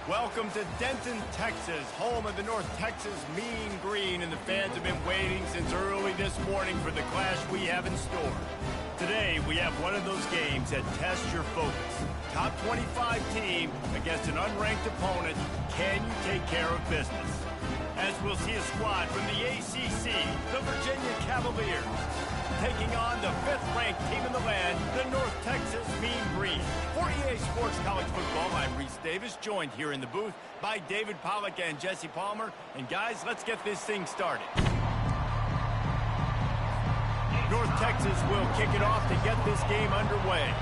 Welcome to Denton, Texas, home of the North Texas Mean Green, and the fans have been waiting since early this morning for the clash we have in store. Today, we have one of those games that tests your focus. Top 25 team against an unranked opponent. Can you take care of business? As we'll see a squad from the ACC, the Virginia Cavaliers, taking on the 5th-ranked team in the land, the North Texas Mean Green. For EA Sports College Football, I'm Reese Davis, joined here in the booth by David Pollack and Jesse Palmer. And guys, let's get this thing started. North Texas will kick it off to get this game underway.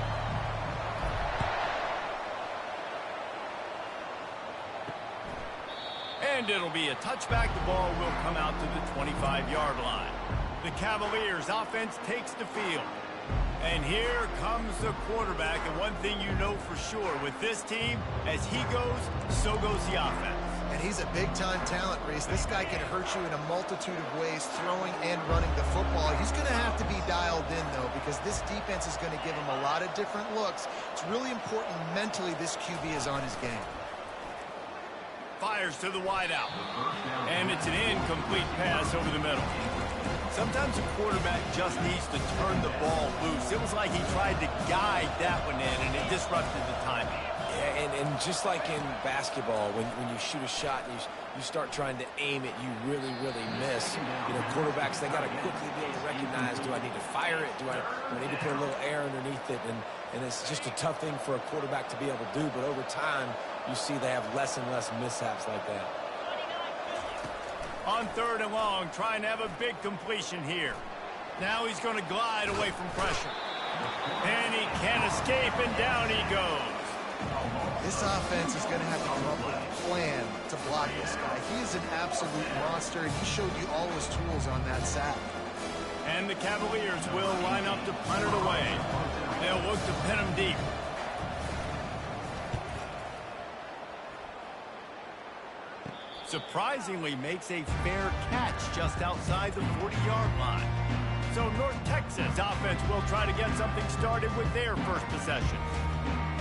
And it'll be a touchback. The ball will come out to the 25-yard line. The Cavaliers offense takes the field. And here comes the quarterback. And one thing you know for sure with this team, as he goes, so goes the offense. And he's a big-time talent, Reese. This guy can hurt you in a multitude of ways, throwing and running the football. He's going to have to be dialed in, though, because this defense is going to give him a lot of different looks. It's really important mentally this QB is on his game. Fires to the wideout. And it's an incomplete pass over the middle. Sometimes a quarterback just needs to turn the ball loose. It was like he tried to guide that one in, and it disrupted the timing. Yeah, and just like in basketball, when you shoot a shot and you start trying to aim it, you really miss. You know, quarterbacks, they got to quickly be able to recognize, do I need to fire it? Do I need to put a little air underneath it? And it's just a tough thing for a quarterback to be able to do, but over time, you see they have less and less mishaps like that. On 3rd and long, trying to have a big completion here. Now he's going to glide away from pressure. And he can't escape, and down he goes. This offense is going to have to come up with a plan to block this guy. He is an absolute monster, and he showed you all his tools on that sack. And the Cavaliers will line up to punt it away. They'll look to pin him deep. Surprisingly makes a fair catch just outside the 40-yard line. So North Texas offense will try to get something started with their first possession.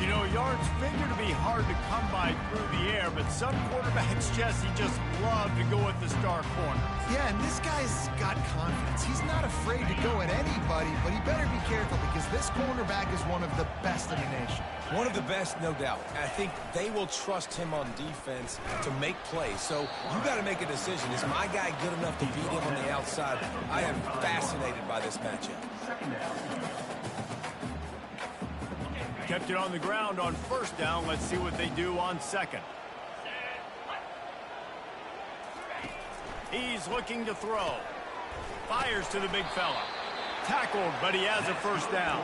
You know, yards figure to be hard to come by through the air, but some quarterbacks, Jesse, just love to go at the star corner. Yeah, and this guy's got confidence. He's not afraid to go at anybody, but he better be careful because this cornerback is one of the best in the nation. One of the best, no doubt. I think they will trust him on defense to make plays. So you got to make a decision. Is my guy good enough to beat him on the outside? I am fascinated by this matchup. Kept it on the ground on 1st down. Let's see what they do on 2nd. He's looking to throw. Fires to the big fella. Tackled, but he has a 1st down.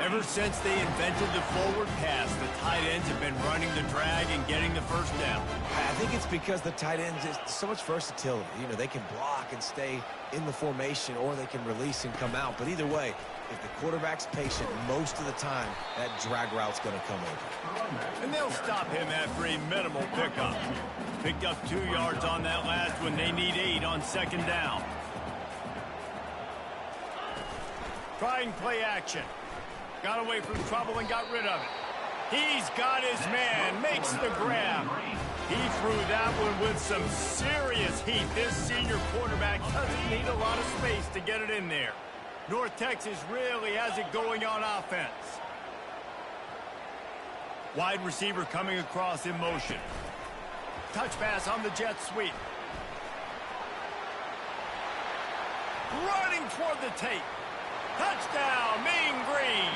Ever since they invented the forward pass, the tight ends have been running the drag and getting the 1st down. I think it's because the tight ends, is so much versatility. You know, they can block and stay in the formation, or they can release and come out. But either way, if the quarterback's patient, most of the time, that drag route's going to come over. And they'll stop him after a minimal pickup. Picked up 2 yards on that last one. They need 8 on 2nd down. Trying play action. Got away from trouble and got rid of it. He's got his man. Makes the grab. He threw that one with some serious heat. This senior quarterback doesn't need a lot of space to get it in there. North Texas really has it going on offense. Wide receiver coming across in motion. Touch pass on the jet sweep. Running toward the tape. Touchdown, Mean Green.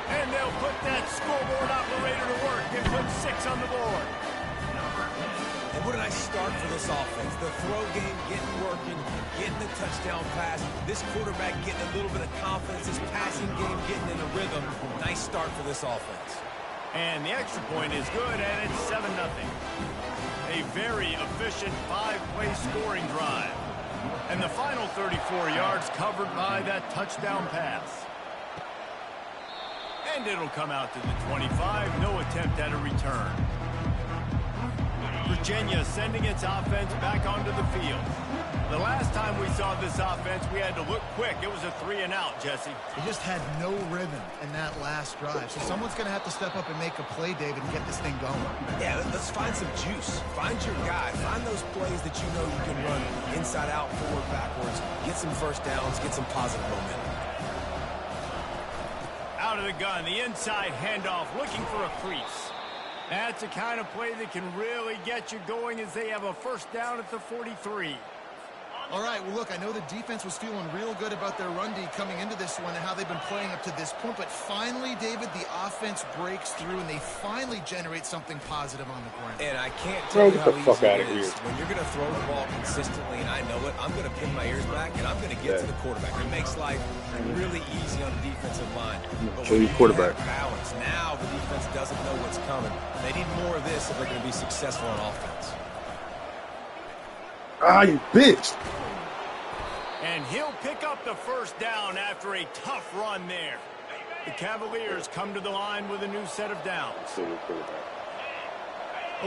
And they'll put that scoreboard operator to work and put 6 on the board. And what a nice start for this offense. The throw game getting working, getting the touchdown pass. This quarterback getting a little bit of confidence. This passing game getting in a rhythm. Nice start for this offense. And the extra point is good, and it's 7-0. A very efficient 5-play scoring drive. And the final 34 yards covered by that touchdown pass. And it'll come out to the 25. No attempt at a return. Virginia sending its offense back onto the field. The last time we saw this offense, we had to look quick. It was a 3-and-out, Jesse. They just had no rhythm in that last drive. So someone's going to have to step up and make a play, David, and get this thing going. Yeah, let's find some juice. Find your guy. Find those plays that you know you can run inside out, forward, backwards. Get some first downs. Get some positive momentum. Out of the gun, the inside handoff, looking for a crease. That's the kind of play that can really get you going as they have a first down at the 43. All right, well, look, I know the defense was feeling real good about their run D coming into this one and how they've been playing up to this point. But finally, David, the offense breaks through and they finally generate something positive on the ground. And I can't tell you how easy it is. When you're going to throw the ball consistently, and I know it, I'm going to pin my ears back and I'm going to get to the quarterback. It makes life really easy on the defensive line. But when you have balance, now the defense doesn't know what's coming. They need more of this if they're going to be successful on offense. Ah, you bitch. And he'll pick up the first down after a tough run there. The Cavaliers come to the line with a new set of downs. A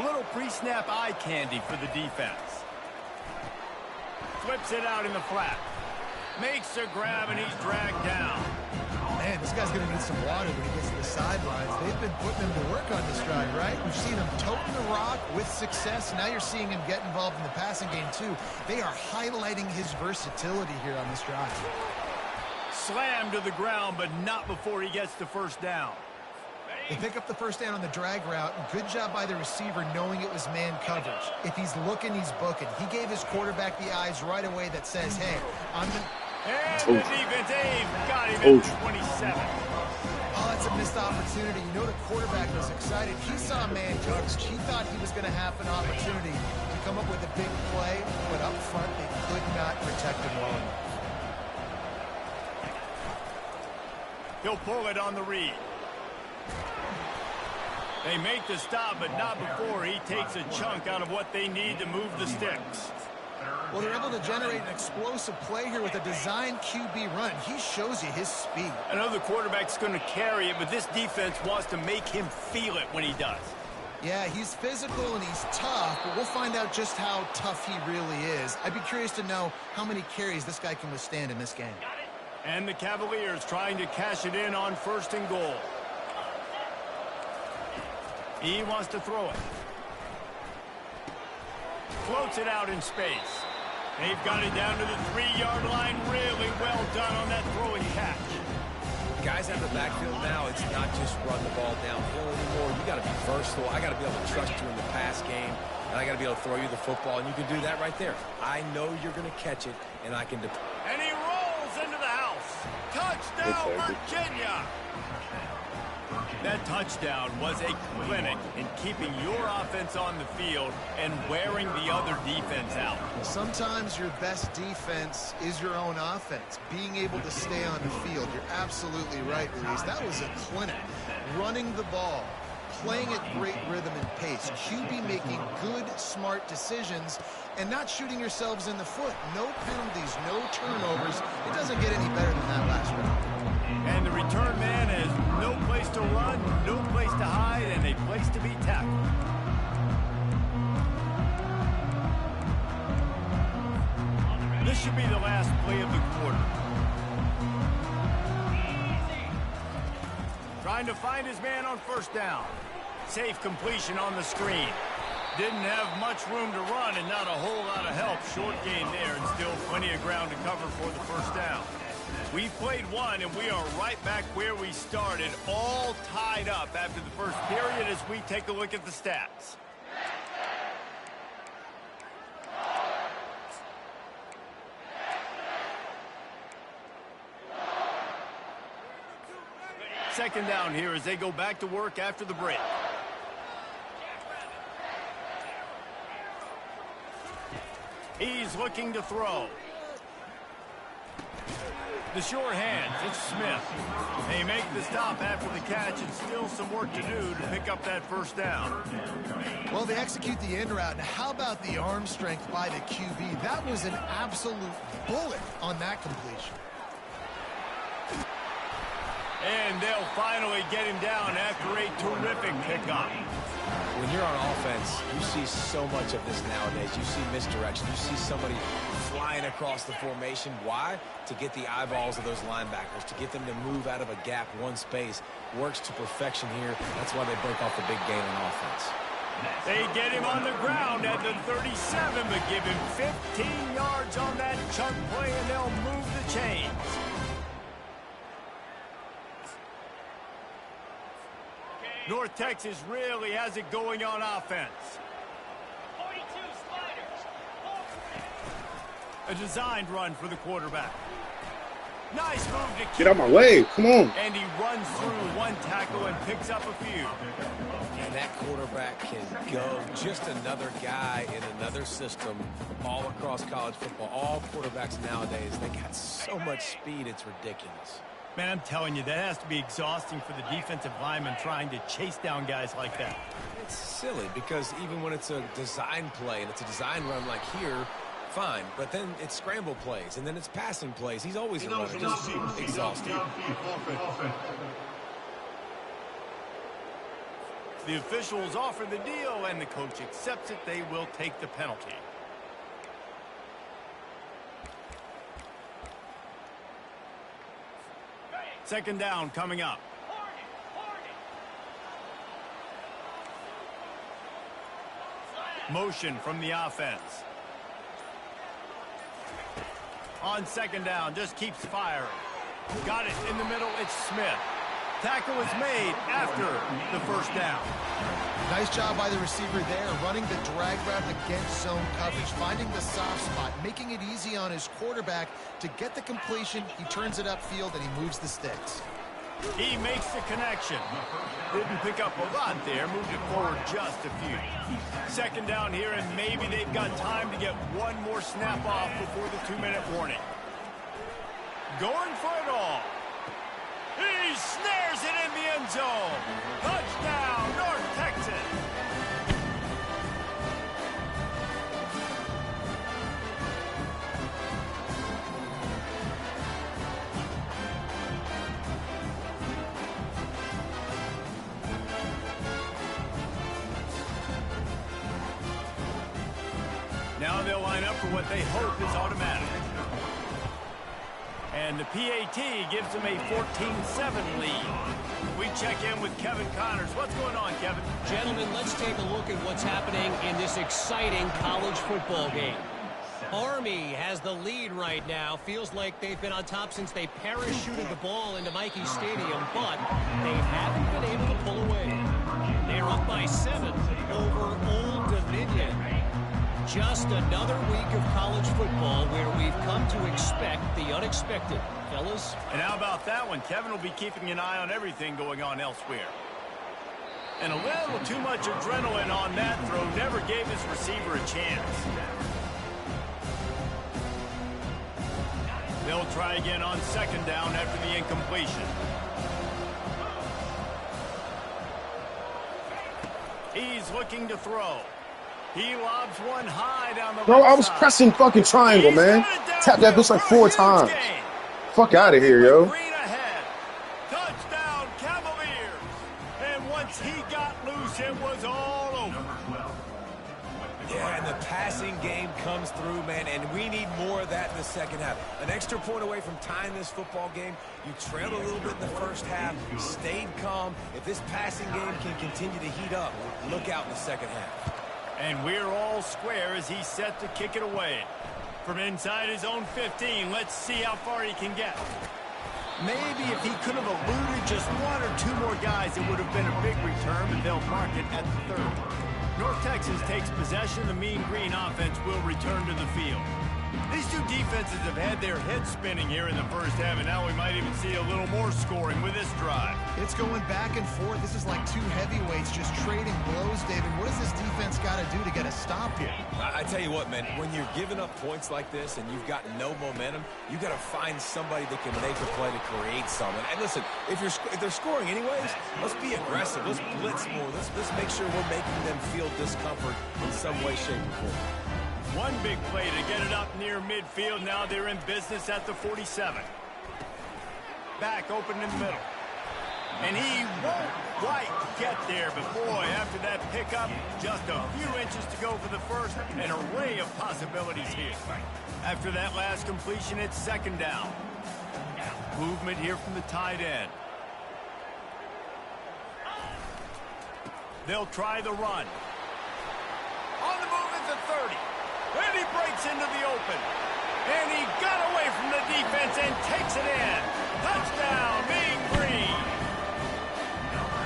little pre-snap eye candy for the defense. Flips it out in the flat. Makes a grab and he's dragged down. Man, this guy's going to need some water when he gets to the sidelines. They've been putting him to work on this drive, right? We've seen him toting the rock with success. Now you're seeing him get involved in the passing game, too. They are highlighting his versatility here on this drive. Slammed to the ground, but not before he gets the first down. They pick up the first down on the drag route. Good job by the receiver knowing it was man coverage. If he's looking, he's booking. He gave his quarterback the eyes right away that says, hey, I'm the... And the defense got him at 27. Oh, that's a missed opportunity. You know the quarterback was excited. He saw man coverage. He thought he was going to have an opportunity to come up with a big play, but up front they could not protect him well enough. He'll pull it on the read. They make the stop, but not before he takes a chunk out of what they need to move the sticks. Well, they're able to generate an explosive play here with a designed QB run. He shows you his speed. I know the quarterback's going to carry it, but this defense wants to make him feel it when he does. Yeah, he's physical and he's tough, but we'll find out just how tough he really is. I'd be curious to know how many carries this guy can withstand in this game. And the Cavaliers trying to cash it in on 1st and goal. He wants to throw it. Floats it out in space. They've got it down to the 3-yard line. Really well done on that throw and catch. Guys out of the backfield now, it's not just run the ball downhill anymore. You got to be versatile. I got to be able to trust you in the pass game, and I got to be able to throw you the football, and you can do that right there. I know you're going to catch it, and I can. And he rolls into the house. Touchdown, Virginia. That touchdown was a clinic in keeping your offense on the field and wearing the other defense out. Sometimes your best defense is your own offense, being able to stay on the field. You're absolutely right, Luis. That was a clinic. Running the ball, playing at great rhythm and pace, QB making good, smart decisions, and not shooting yourselves in the foot. No penalties, no turnovers. It doesn't get any better than that last round. And the return man has no place to run, no place to hide, and a place to be tackled. This should be the last play of the quarter. Trying to find his man on 1st down. Safe completion on the screen. Didn't have much room to run and not a whole lot of help. Short gain there and still plenty of ground to cover for the 1st down. We've played one, and we are right back where we started, all tied up after the first period as we take a look at the stats. Second down here as they go back to work after the break. He's looking to throw. The short hands, it's Smith. They make the stop after the catch and still some work to do to pick up that 1st down. Well, they execute the in route. Now, how about the arm strength by the QB? That was an absolute bullet on that completion. And they'll finally get him down after a a terrific pickup. When you're on offense, you see so much of this nowadays. You see misdirection. You see somebody flying across the formation. Why? To get the eyeballs of those linebackers, to get them to move out of a gap one space. Works to perfection here. That's why they break off the big gain on offense. They get him on the ground at the 37, but give him 15 yards on that chunk play, and they'll move the chains. North Texas really has it going on offense. 42 Spiders. A designed run for the quarterback. Nice move to keep. Get out my way. Come on. And he runs through one tackle and picks up a few. And that quarterback can go. Just another guy in another system all across college football. All quarterbacks nowadays, they got so much speed, it's ridiculous. Man, I'm telling you, that has to be exhausting for the defensive lineman trying to chase down guys like that. It's silly because even when it's a design play and it's a design run like here, fine. But then it's scramble plays and then it's passing plays. He's always a runner. Just exhausting. The officials offer the deal and the coach accepts it. They will take the penalty. Second down coming up. Motion from the offense. On second down, just keeps firing. Got it in the middle, it's Smith. Tackle is made after the first down. Nice job by the receiver there, running the drag route against zone coverage, finding the soft spot, making it easy on his quarterback to get the completion. He turns it upfield and he moves the sticks. He makes the connection. Didn't pick up a lot there, moved it forward just a few. Second down here, and maybe they've got time to get one more snap off before the 2-minute warning. Going for it all. He snares it in the end zone. Touchdown, North Texas. Now they'll line up for what they hope is automatic. And the PAT gives them a 14-7 lead. We check in with Kevin Connors. What's going on, Kevin? Gentlemen, let's take a look at what's happening in this exciting college football game. Army has the lead right now. Feels like they've been on top since they parachuted the ball into Michie Stadium, but they haven't been able to pull away. They're up by 7 over Old Dominion. Just another week of college football where we've come to expect the unexpected, fellas. And how about that one? Kevin will be keeping an eye on everything going on elsewhere. And a little too much adrenaline on that throw never gave his receiver a chance. They'll try again on second down after the incompletion. He's looking to throw. He lobs one high down the Bro, I was side. pressing fucking triangle, man. Tap that bitch like 4 times. Fuck out of here, yo. Green ahead. Touchdown, Cavaliers. And once he got loose, it was all over. Yeah, and the passing game comes through, man, and we need more of that in the second half. An extra point away from tying this football game. You trailed a little bit in the first half, stayed calm. If this passing game can continue to heat up, look out in the second half. And we're all square as he's set to kick it away. From inside his own 15, let's see how far he can get. Maybe if he could have eluded just 1 or 2 more guys, it would have been a big return, but they'll mark it at the 30. North Texas takes possession. The Mean Green offense will return to the field. These two defenses have had their heads spinning here in the first half, and now we might even see a little more scoring with this drive. It's going back and forth. This is like two heavyweights just trading blows, David. What does this defense got to do to get a stop here? I tell you what, man, when you're giving up points like this and you've got no momentum, you got to find somebody that can make a play to create something. And listen, if they're scoring anyways, let's be aggressive. Let's blitz more. Let's make sure we're making them feel discomfort in some way, shape, or form. One big play to get it up near midfield. Now they're in business at the 47. Back open in the middle. And he won't quite get there, but boy, after that pickup, just a few inches to go for the first. An array of possibilities here. After that last completion, it's second down. Movement here from the tight end. They'll try the run. On the move at the 30. And he breaks into the open. And he got away from the defense and takes it in. Touchdown, Mean Green.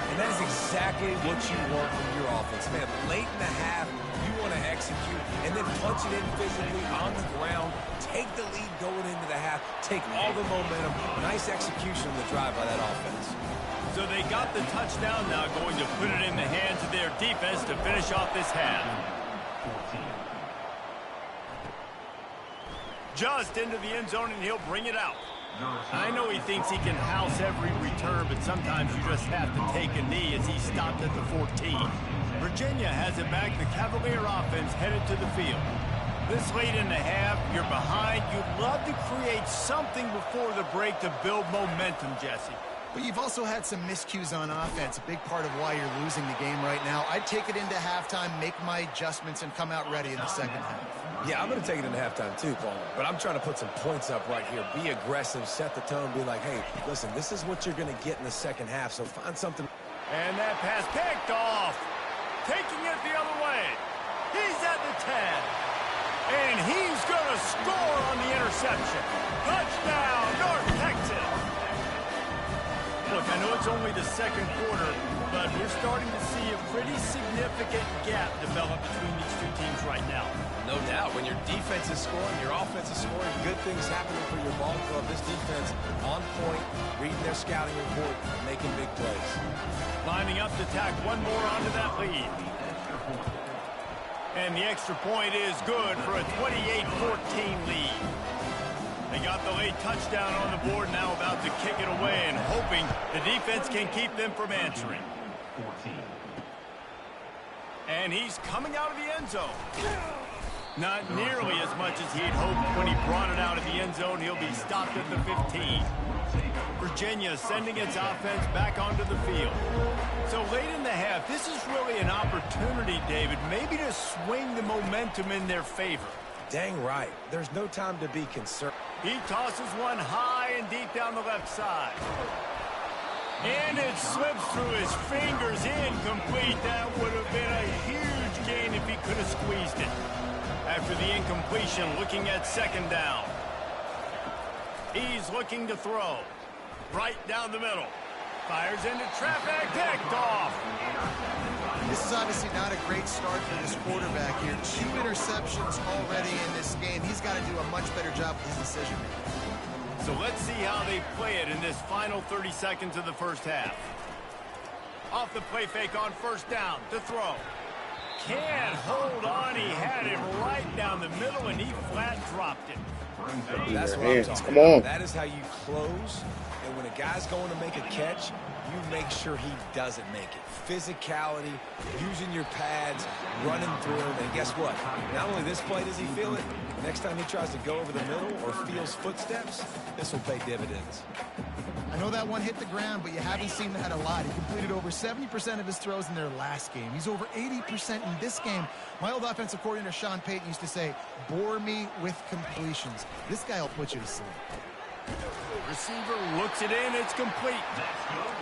And that is exactly what you want from your offense, man. Late in the half, you want to execute and then punch it in physically on the ground. Take the lead going into the half. Take all the momentum. Nice execution on the drive by that offense. So they got the touchdown, now going to put it in the hands of their defense to finish off this half. Just into the end zone, and he'll bring it out. I know he thinks he can house every return, but sometimes you just have to take a knee as he stopped at the 14. Virginia has it back. The Cavalier offense headed to the field. This late in the half, you're behind. You'd love to create something before the break to build momentum, Jesse. But you've also had some miscues on offense, a big part of why you're losing the game right now. I'd take it into halftime, make my adjustments, and come out ready in the second half. Yeah, I'm going to take it into halftime too, Paul. But I'm trying to put some points up right here. Be aggressive, set the tone, be like, hey, listen, this is what you're going to get in the second half, so find something. And that pass picked off. Taking it the other way. He's at the 10. And he's going to score on the interception. Touchdown, North Texas. Look, I know it's only the second quarter, but we're starting to see a pretty significant gap develop between these two teams right now. No doubt. When your defense is scoring, your offense is scoring, good things happening for your ball club. This defense on point, reading their scouting report, making big plays. Lining up to tack one more onto that lead. And the extra point is good for a 28-14 lead. They got the late touchdown on the board, now about to kick it away and hoping the defense can keep them from answering. And he's coming out of the end zone. Not nearly as much as he'd hoped when he brought it out of the end zone. He'll be stopped at the 15. Virginia sending its offense back onto the field. So late in the half, this is really an opportunity, David, maybe to swing the momentum in their favor. Dang right. There's no time to be concerned. He tosses one high and deep down the left side. And it slips through his fingers, incomplete. That would have been a huge gain if he could have squeezed it. After the incompletion, looking at second down. He's looking to throw. Right down the middle. Fires into traffic, picked off. This is obviously not a great start for this quarterback here. 2 interceptions already in this game. He's got to do a much better job with his decision-making. So let's see how they play it in this final 30 seconds of the first half. Off the play fake on first down to throw. Can't hold on. He had it right down the middle, and he flat dropped it. That's what I'm talking about. That is how you close. And when a guy's going to make a catch, you make sure he doesn't make it. Physicality, using your pads, running through him. And guess what? Not only this play does he feel it, next time he tries to go over the middle or feels footsteps, this will pay dividends. I know that one hit the ground, but you haven't seen that a lot. He completed over 70% of his throws in their last game. He's over 80% in this game. My old offensive coordinator, Sean Payton, used to say, bore me with completions. This guy will put you to sleep. Receiver looks it in, it's complete.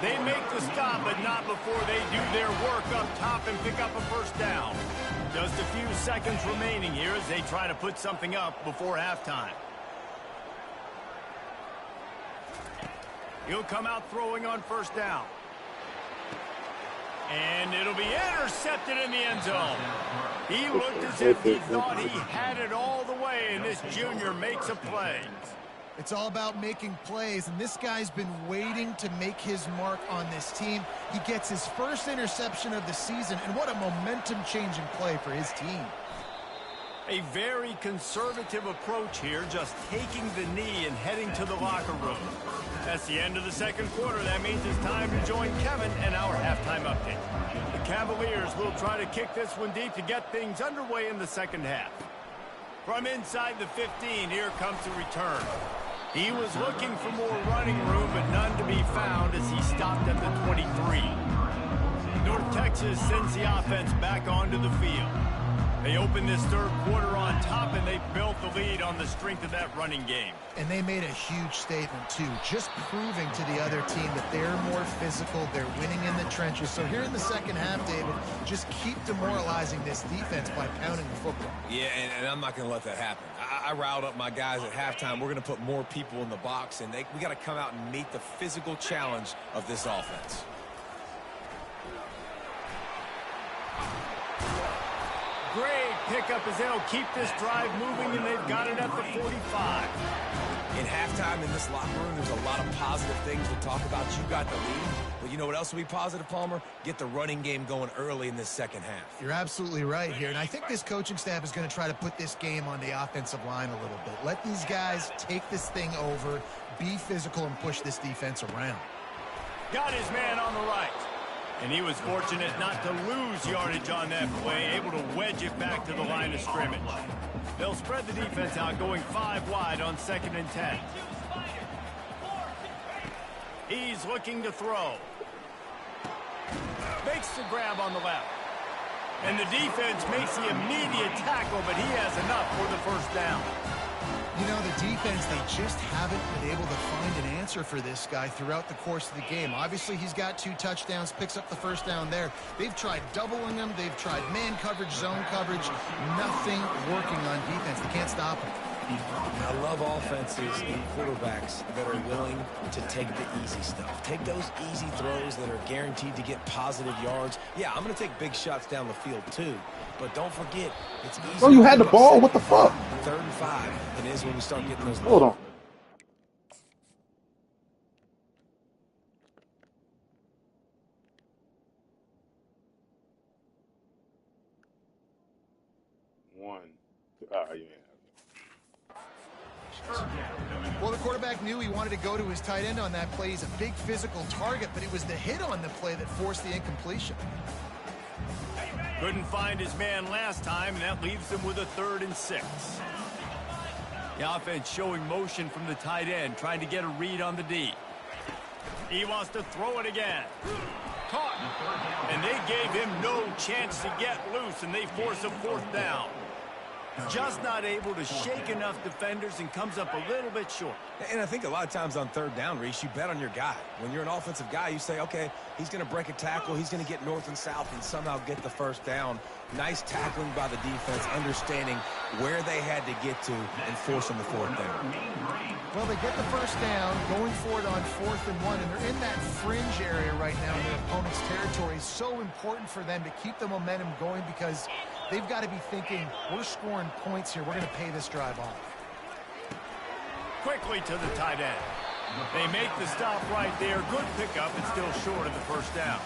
They make the stop, but not before they do their work up top and pick up a first down. Just a few seconds remaining here as they try to put something up before halftime. He'll come out throwing on first down. And it'll be intercepted in the end zone. He looked as if he thought he had it all the way, and this junior makes a play. It's all about making plays, and this guy's been waiting to make his mark on this team. He gets his first interception of the season, and what a momentum-changing play for his team. A very conservative approach here, just taking the knee and heading to the locker room. That's the end of the second quarter. That means it's time to join Kevin and our halftime update. The Cavaliers will try to kick this one deep to get things underway in the second half. From inside the 15, here comes the return. He was looking for more running room, but none to be found as he stopped at the 23. switches sends the offense back onto the field. They open this third quarter on top, and they built the lead on the strength of that running game. And they made a huge statement, too, just proving to the other team that they're more physical, they're winning in the trenches. So here in the second half, David, just keep demoralizing this defense by pounding the football. Yeah, and I'm not going to let that happen. I riled up my guys at halftime. We're going to put more people in the box, and we got to come out and meet the physical challenge of this offense. Great pickup as they'll keep this drive moving, and they've got it at the 45. In halftime in this locker room, there's a lot of positive things to talk about. You got the lead. But you know what else will be positive, Palmer? Get the running game going early in this second half. You're absolutely right here. And I think this coaching staff is going to try to put this game on the offensive line a little bit. Let these guys take this thing over, be physical, and push this defense around. Got his man on the right. And he was fortunate not to lose yardage on that play, able to wedge it back to the line of scrimmage. They'll spread the defense out, going 5 wide on 2nd and 10. He's looking to throw. Makes the grab on the left. And the defense makes the immediate tackle, but he has enough for the first down. You know, the defense, they just haven't been able to find an answer for this guy throughout the course of the game. Obviously, he's got 2 touchdowns, picks up the first down there. They've tried doubling him. They've tried man coverage, zone coverage. Nothing working on defense. They can't stop him. I love offenses and quarterbacks that are willing to take the easy stuff. Take those easy throws that are guaranteed to get positive yards. Yeah, I'm going to take big shots down the field, too. But don't forget, it's easy. Oh, you had the ball? What the fuck? 3rd and 5. It is when we start getting those. Hold on. Well, the quarterback knew he wanted to go to his tight end on that play. He's a big physical target, but it was the hit on the play that forced the incompletion. Couldn't find his man last time, and that leaves him with a 3rd and 6. The offense showing motion from the tight end, trying to get a read on the D. He wants to throw it again. Caught. And they gave him no chance to get loose, and they force a 4th down. Just not able to shake enough defenders and comes up a little bit short. And I think a lot of times on 3rd down, Reese, you bet on your guy. When you're an offensive guy, you say, okay, he's going to break a tackle, he's going to get north and south and somehow get the first down. Nice tackling by the defense, understanding where they had to get to and forcing the 4th down. Well, they get the first down, going for it on 4th and 1, and they're in that fringe area right now in their opponent's territory. It's so important for them to keep the momentum going because they've got to be thinking, we're scoring points here. We're going to pay this drive off. Quickly to the tight end. They make the stop right there. Good pickup, and still short of the first down.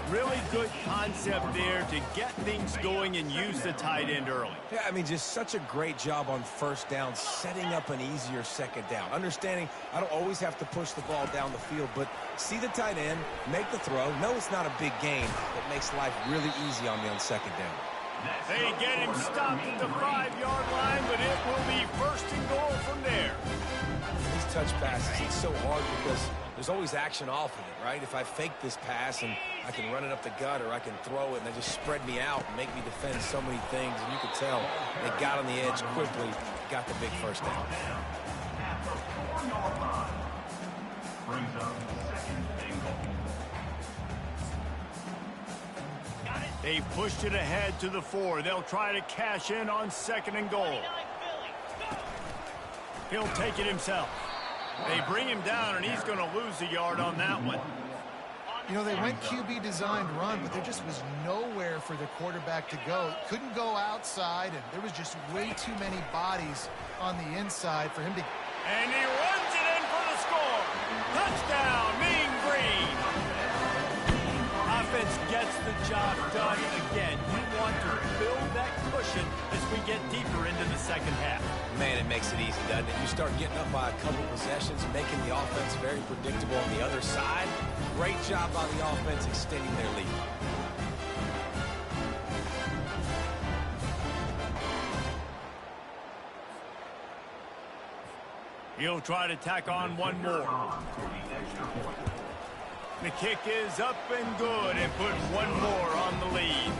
Really good concept there to get things going and use the tight end early. Yeah, I mean, just such a great job on first down, setting up an easier second down. Understanding I don't always have to push the ball down the field, but see the tight end, make the throw. No, it's not a big gain, but makes life really easy on me on second down. They get him stopped at the 5-yard line, but it will be 1st and goal from there. These touch passes, it's so hard because there's always action off of it, right? If I fake this pass and I can run it up the gut or I can throw it and they just spread me out and make me defend so many things, and you could tell they got on the edge quickly, got the big first down. They pushed it ahead to the 4. They'll try to cash in on 2nd and goal. He'll take it himself. They bring him down, and he's going to lose a yard on that one. You know, they went QB designed run, but there just was nowhere for the quarterback to go. Couldn't go outside, and there was just way too many bodies on the inside for him to... And he runs it in for the score. Touchdown, Mean Green. Offense gets the job done. Again, you want to build that cushion as we get deeper into the second half. Man, it makes it easy, doesn't it? You start getting up by a couple possessions, making the offense very predictable on the other side. Great job by the offense extending their lead. He'll try to tack on one more. The kick is up and good and put one more on the lead.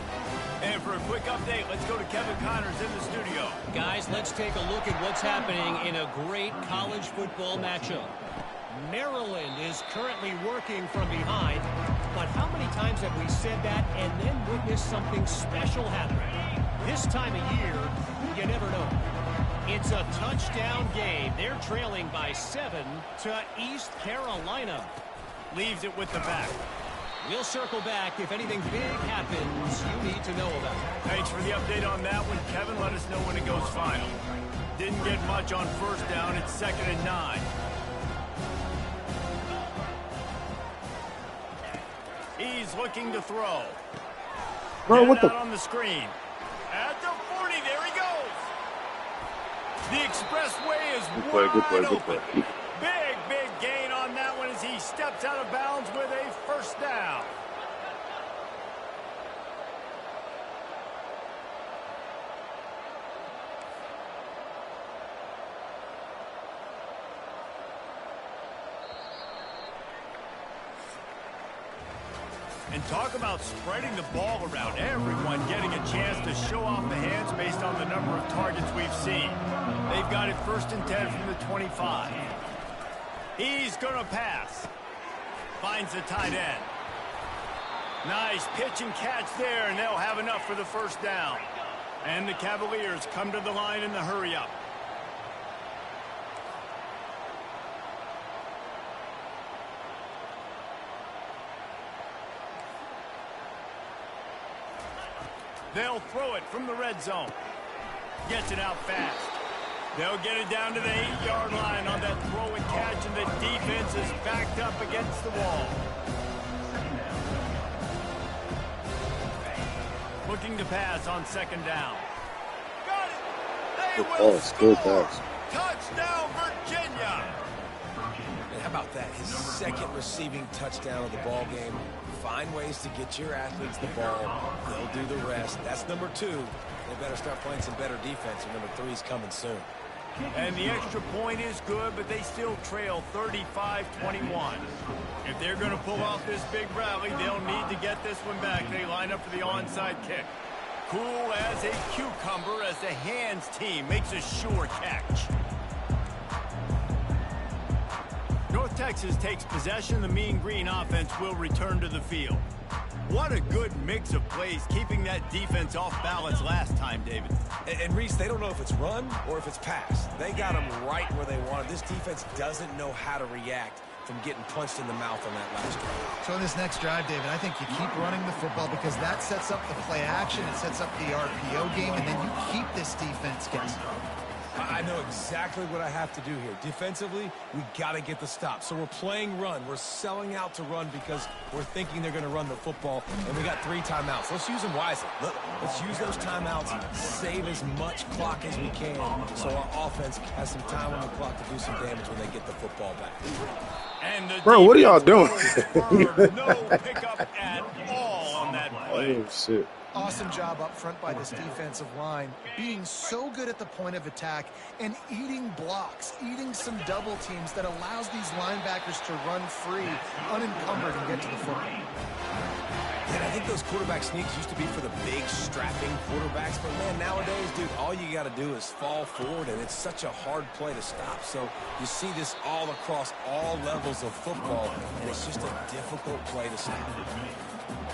And for a quick update, let's go to Kevin Connors in the studio. Guys, let's take a look at what's happening in a great college football matchup. Maryland is currently working from behind, but how many times have we said that and then witnessed something special happen? This time of year, you never know. It's a touchdown game. They're trailing by 7 to East Carolina. Leaves it with the back. We'll circle back if anything big happens you need to know about. Thanks for the update on that one, Kevin. Let us know when it goes final. Didn't get much on first down. It's 2nd and 9. He's looking to throw. Bro, what the? On the screen. At the 40, there he goes. The expressway is wide open. Big gain on that one as he steps out of bounds with a first down. And talk about spreading the ball around. Everyone getting a chance to show off the hands based on the number of targets we've seen. They've got it 1st and 10 from the 25. He's going to pass. Finds the tight end. Nice pitch and catch there, and they'll have enough for the first down. And the Cavaliers come to the line in the hurry-up. They'll throw it from the red zone. Gets it out fast. They'll get it down to the 8-yard line on that throw and catch, and the defense is backed up against the wall. Looking to pass on 2nd down. Got it! They will score! Touchdown, Virginia! And how about that? His 2nd receiving touchdown of the ball game. Find ways to get your athletes the ball. They'll do the rest. That's number 2. They better start playing some better defense, and number 3 is coming soon. And the extra point is good, but they still trail 35-21. If they're going to pull off this big rally, they'll need to get this one back. They line up for the onside kick. Cool as a cucumber as the hands team makes a sure catch. North Texas takes possession. The Mean Green offense will return to the field. What a good mix of plays, keeping that defense off balance last time, David. And Reese, they don't know if it's run or if it's pass. They got them right where they want it. This defense doesn't know how to react from getting punched in the mouth on that last drive. So in this next drive, David, I think you keep running the football because that sets up the play action, it sets up the RPO game, and then you keep this defense guessing. I know exactly what I have to do here. Defensively, we got to get the stop. So we're playing run. We're selling out to run because we're thinking they're going to run the football, and we got 3 timeouts. Let's use them wisely. Let's use those timeouts, save as much clock as we can so our offense has some time on the clock to do some damage when they get the football back. And the Bro, what are y'all doing? No pickup at all on that play. Oh, shit. Awesome job up front by this defensive line, being so good at the point of attack and eating blocks, eating some double teams that allows these linebackers to run free, unencumbered, and get to the football. And I think those quarterback sneaks used to be for the big, strapping quarterbacks. But, man, nowadays, dude, all you got to do is fall forward, and it's such a hard play to stop. So you see this all across all levels of football, and it's just a difficult play to stop.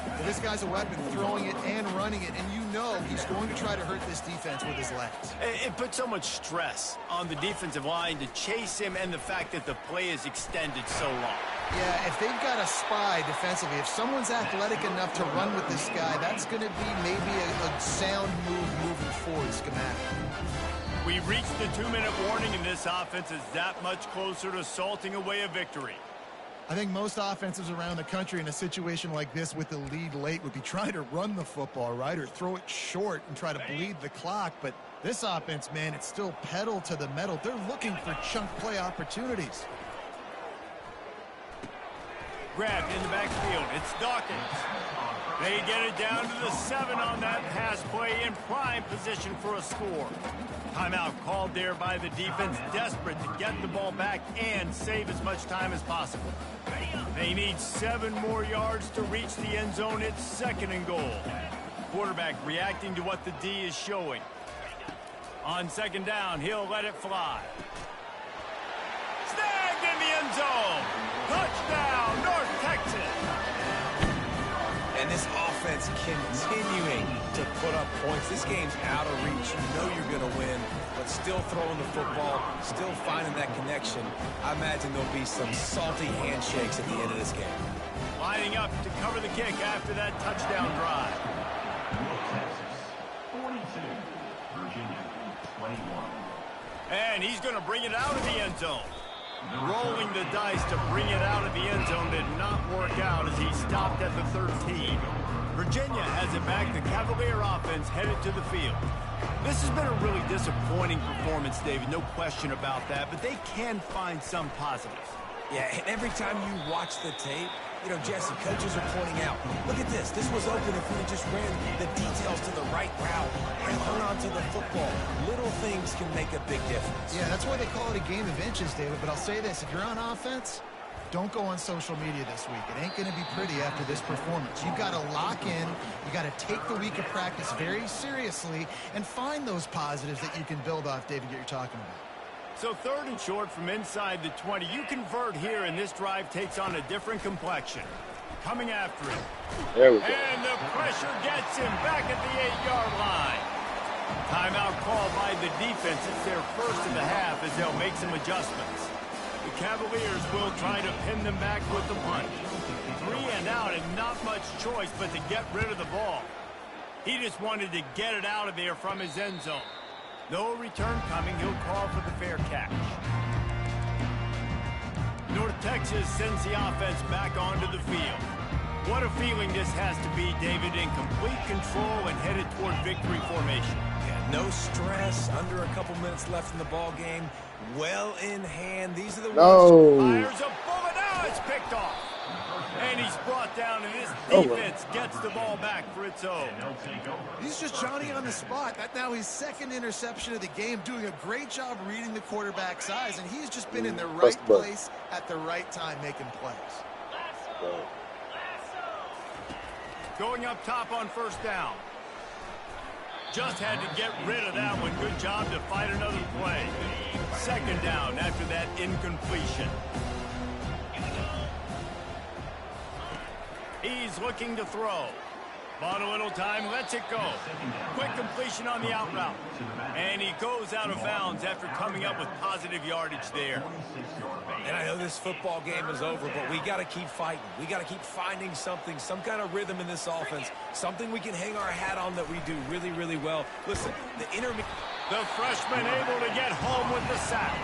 Well, this guy's a weapon, throwing it and running it, and you know he's going to try to hurt this defense with his legs. It puts so much stress on the defensive line to chase him and the fact that the play is extended so long. Yeah, if they've got a spy defensively, if someone's athletic enough to run with this guy, that's going to be maybe a sound move moving forward schematic. We reached the 2-minute warning, and this offense is that much closer to salting away a victory. I think most offenses around the country in a situation like this with the lead late would be trying to run the football, right, or throw it short and try to bleed the clock. But this offense, man, it's still pedal to the metal. They're looking for chunk play opportunities. Grabbed in the backfield. It's Dawkins. They get it down to the 7 on that pass play in prime position for a score. Timeout called there by the defense, desperate to get the ball back and save as much time as possible. They need 7 more yards to reach the end zone. It's 2nd and goal. Quarterback reacting to what the D is showing. On 2nd down, he'll let it fly. Snagged in the end zone. Touchdown, North Texas. And this offense continuing to put up points. This game's out of reach. You know you're going to win, but still throwing the football, still finding that connection. I imagine there'll be some salty handshakes at the end of this game. Lining up to cover the kick after that touchdown drive. Texas, 42. Virginia, 21. And he's going to bring it out of the end zone. Rolling the dice to bring it out of the end zone did not work out as he stopped at the 13. Virginia has it back. The Cavalier offense headed to the field. This has been a really disappointing performance, David. No question about that, but they can find some positives. Yeah, and every time you watch the tape, you know, Jesse, coaches are pointing out, look at this. This was open if we just ran the details to the right route and hung on to the football. Little things can make a big difference. Yeah, that's why they call it a game of inches, David. But I'll say this, if you're on offense, don't go on social media this week. It ain't going to be pretty after this performance. You've got to lock in. You got to take the week of practice very seriously and find those positives that you can build off, David, that you're talking about. So 3rd and short from inside the 20. You convert here, and this drive takes on a different complexion. Coming after him. There we go. And the pressure gets him back at the 8-yard line. Timeout called by the defense. It's their first of the half as they'll make some adjustments. The Cavaliers will try to pin them back with the punt. 3 and out and not much choice but to get rid of the ball. He just wanted to get it out of there from his end zone. No return coming. He'll call for the fair catch. North Texas sends the offense back onto the field. What a feeling this has to be, David, in complete control and headed toward victory formation. Yeah, no stress. Under a couple minutes left in the ball game. Well in hand. These are the No. Fires a bullet. Now it's picked off. And he's brought down, and this defense gets the ball back for its own. He's just Johnny on the spot. That now his 2nd interception of the game, doing a great job reading the quarterback's eyes, and he's just been in the right place at the right time making plays. Going up top on 1st down. Just had to get rid of that one. Good job to fight another play. 2nd down after that incompletion. He's looking to throw. Bought a little time, lets it go. Quick completion on the out route. And he goes out of bounds after coming up with positive yardage there. And I know this football game is over, but we got to keep fighting. We got to keep finding something, some kind of rhythm in this offense, something we can hang our hat on that we do really, really well. Listen, the freshman able to get home with the sack.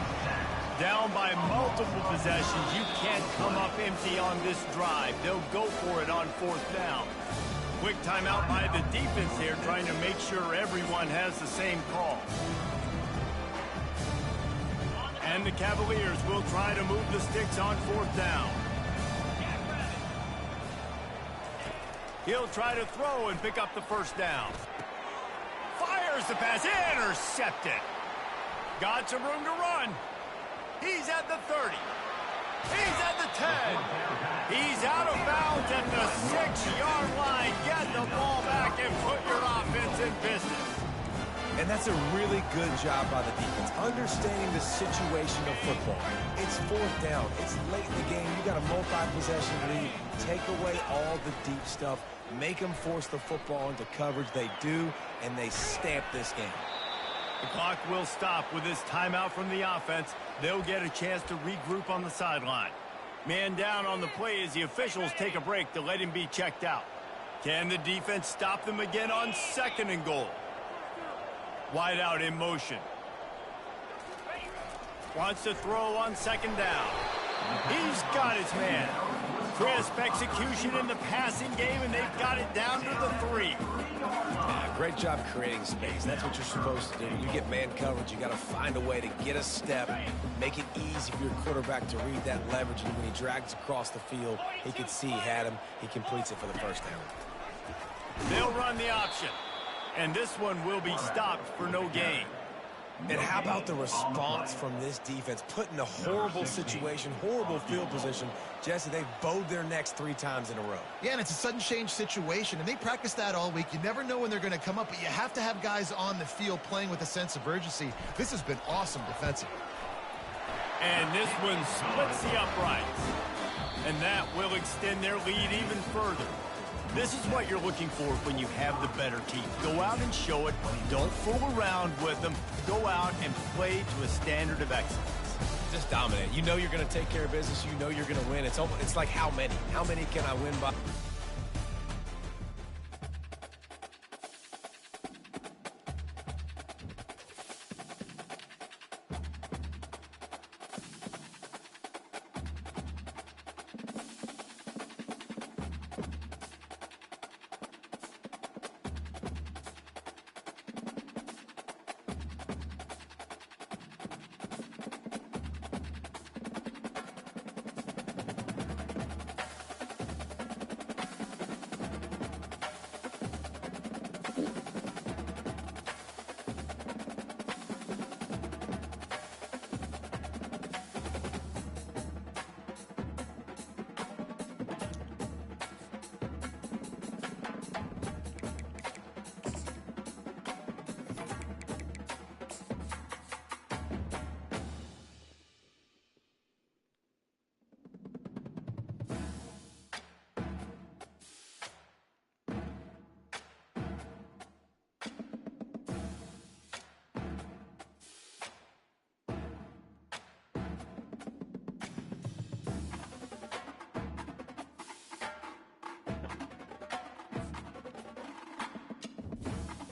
Down by multiple possessions. You can't come up empty on this drive. They'll go for it on 4th down. Quick timeout by the defense here, trying to make sure everyone has the same call. And the Cavaliers will try to move the sticks on 4th down. He'll try to throw and pick up the 1st down. Fires the pass, intercepted. Got some room to run. He's at the 30. He's at the 10. He's out of bounds at the 6-yard line. Get the ball back and put your offense in business. And that's a really good job by the defense, understanding the situation of football. It's 4th down. It's late in the game. You got a multi-possession lead. Take away all the deep stuff. Make them force the football into coverage. They do, and they stamp this game. The clock will stop with this timeout from the offense. They'll get a chance to regroup on the sideline. Man down on the play as the officials take a break to let him be checked out. Can the defense stop them again on 2nd and goal? Wide out in motion. Wants to throw on 2nd down. He's got his man. Crisp execution in the passing game, and they've got it down to the 3. Yeah, great job creating space. That's what you're supposed to do. When you get man coverage, you got to find a way to get a step, make it easy for your quarterback to read that leverage. And when he drags across the field, he could see he had him. He completes it for the 1st down. They'll run the option, and this one will be stopped for no gain. And how about the response from this defense? Put in a horrible situation, horrible field position. Jesse, they've bowed their necks 3 times in a row. Yeah, and it's a sudden change situation, and they practice that all week. You never know when they're going to come up, but you have to have guys on the field playing with a sense of urgency. This has been awesome defensively. And this one splits the uprights. And that will extend their lead even further. This is what you're looking for when you have the better team. Go out and show it. Don't fool around with them. Go out and play to a standard of excellence. Just dominate. You know you're going to take care of business. You know you're going to win. It's like how many? How many can I win by?